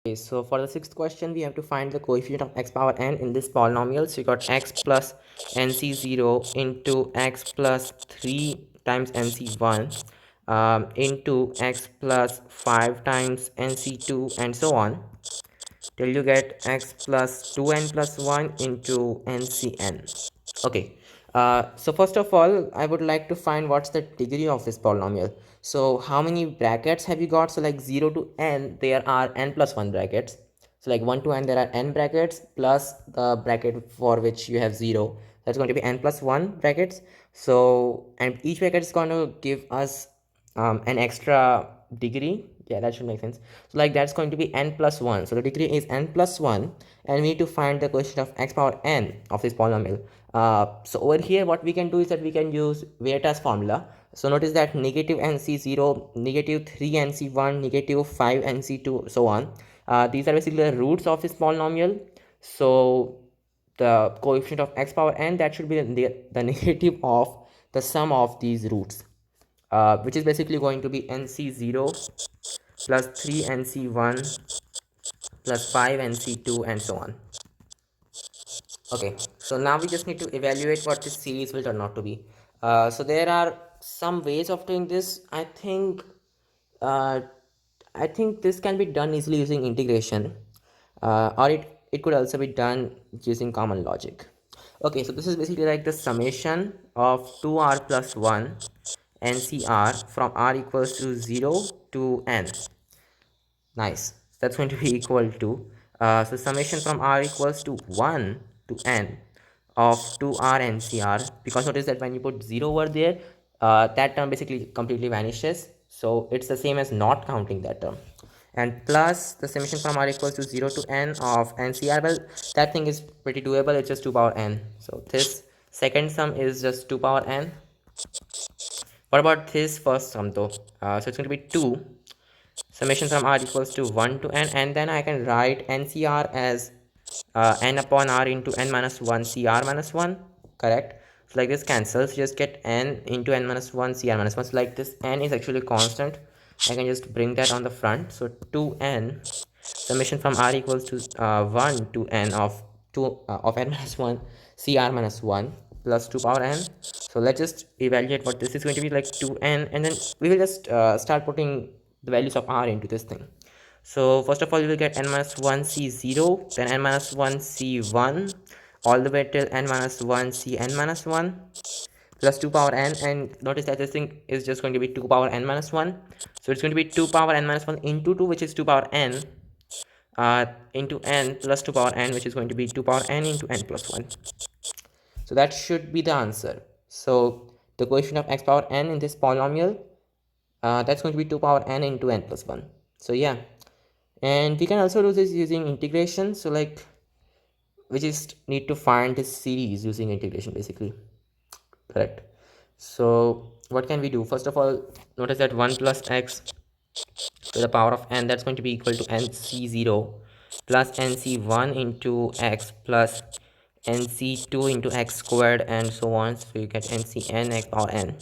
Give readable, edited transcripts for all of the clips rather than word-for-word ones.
Okay, so for the sixth question, we have to find the coefficient of x power n in this polynomial. So you got x plus nc0 into x plus 3 times nc1 into x plus 5 times nc2 and so on till you get x plus 2n plus 1 into ncn. Okay, so first of all, I would like to find what's the degree of this polynomial. So how many brackets have you got? So like 0 to n, there are n plus 1 brackets. So like 1 to n, there are n brackets plus the bracket for which you have 0. That's going to be n plus 1 brackets. So, and each bracket is going to give us an extra degree. Yeah, that should make sense. So like that's going to be n plus 1. So the degree is n plus 1, and we need to find the coefficient of x power n of this polynomial. So over here what we can do is that we can use Veritas formula. So notice that negative nc0, negative 3 nc1, negative 5 nc2, so on. These are basically the roots of this polynomial. So the coefficient of x power n, that should be the negative of the sum of these roots, which is basically going to be nc0 plus 3 nc1 plus 5 nc2 and so on. Okay, so now we just need to evaluate what this series will turn out to be. So there are some ways of doing this. Uh, I think this can be done easily using integration, or it could also be done using common logic. Okay, so this is basically like the summation of 2r plus 1 ncr from r equals to 0 to n. Nice. That's going to be equal to, so summation from r equals to 1 to n of 2r ncr, because notice that when you put 0 over there, that term basically completely vanishes. So it's the same as not counting that term. And plus the summation from r equals to 0 to n of ncr. Well, that thing is pretty doable. It's just 2 power n. So this second sum is just 2 power n. What about this first sum though? So it's going to be 2 summation from r equals to 1 to n, and then I can write ncr as n upon r into n minus 1 cr minus 1, correct? So like this cancels, just get n into n minus 1 cr minus 1. So like this n is actually constant, I can just bring that on the front. So 2n summation from r equals to 1 to n of 2 of n minus 1 cr minus 1 plus 2 power n. So let's just evaluate what this is going to be, like 2n, and then we will just start putting the values of r into this thing. So first of all, you will get n minus 1 c0, then n minus 1 c1, all the way till n minus 1 cn minus 1 plus 2 power n. And notice that this thing is just going to be 2 power n minus 1. So it's going to be 2 power n minus 1 into 2, which is 2 power n, into n plus 2 power n, which is going to be 2 power n into n plus 1. So that should be the answer. So the coefficient of x power n in this polynomial, that's going to be 2 power n into n plus 1. So yeah, and we can also do this using integration. So like we just need to find this series using integration basically, correct? So what can we do? First of all, notice that 1 plus x to the power of n, that's going to be equal to nc0 plus nc1 into x plus nc2 into x squared and so on. So you get ncn x power n.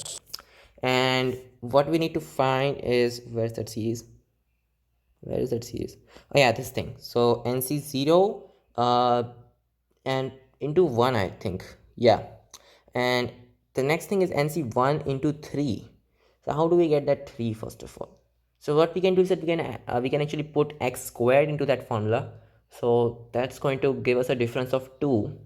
And what we need to find is, where's that series? Where is that series? Oh yeah, this thing. So nc0 and into 1, I think. Yeah, and the next thing is nc1 into 3. So how do we get that 3 first of all? So what we can do is that we can actually put x squared into that formula. So that's going to give us a difference of 2.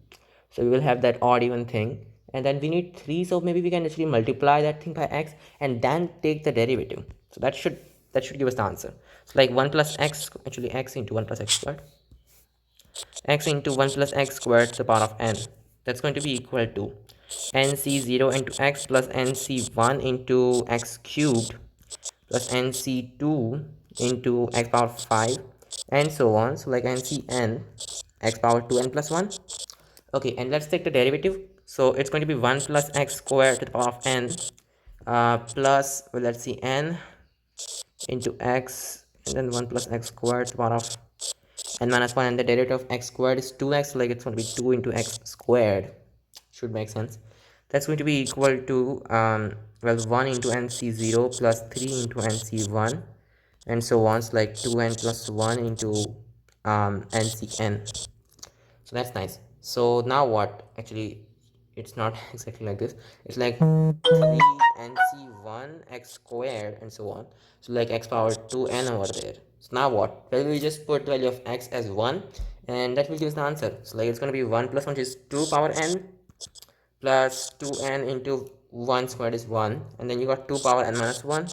So we will have that odd even thing, and then we need 3. So maybe we can actually multiply that thing by x and then take the derivative. So that should give us the answer. So like 1 plus x, actually x into 1 plus x squared, x into 1 plus x squared to the power of n, that's going to be equal to nc0 into x plus nc1 into x cubed plus nc2 into x power 5 and so on. So like ncn x power 2n plus 1. Okay, and let's take the derivative. So it's going to be 1 plus x squared to the power of n, plus, well, let's see, n into x, and then 1 plus x squared to the power of n minus 1, and the derivative of x squared is 2x, so like it's going to be 2 into x squared. Should make sense. That's going to be equal to, well, 1 into nc0 plus 3 into nc1 and so on. So like 2n plus 1 into ncn. So that's nice. So now what? Actually, it's not exactly like this. It's like 3nc1 x squared and so on. So like x power 2n over there. So now what? Well, we just put the value of x as 1 and that will give us the answer. So like it's going to be 1 plus 1, which is 2 power n, plus 2n into 1 squared is 1, and then you got 2 power n minus 1.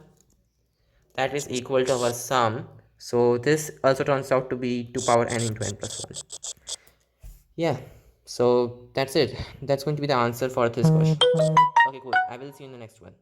That is equal to our sum. So this also turns out to be 2 power n into n plus 1. Yeah, so that's it. That's going to be the answer for this question. Okay, cool. I will see you in the next one.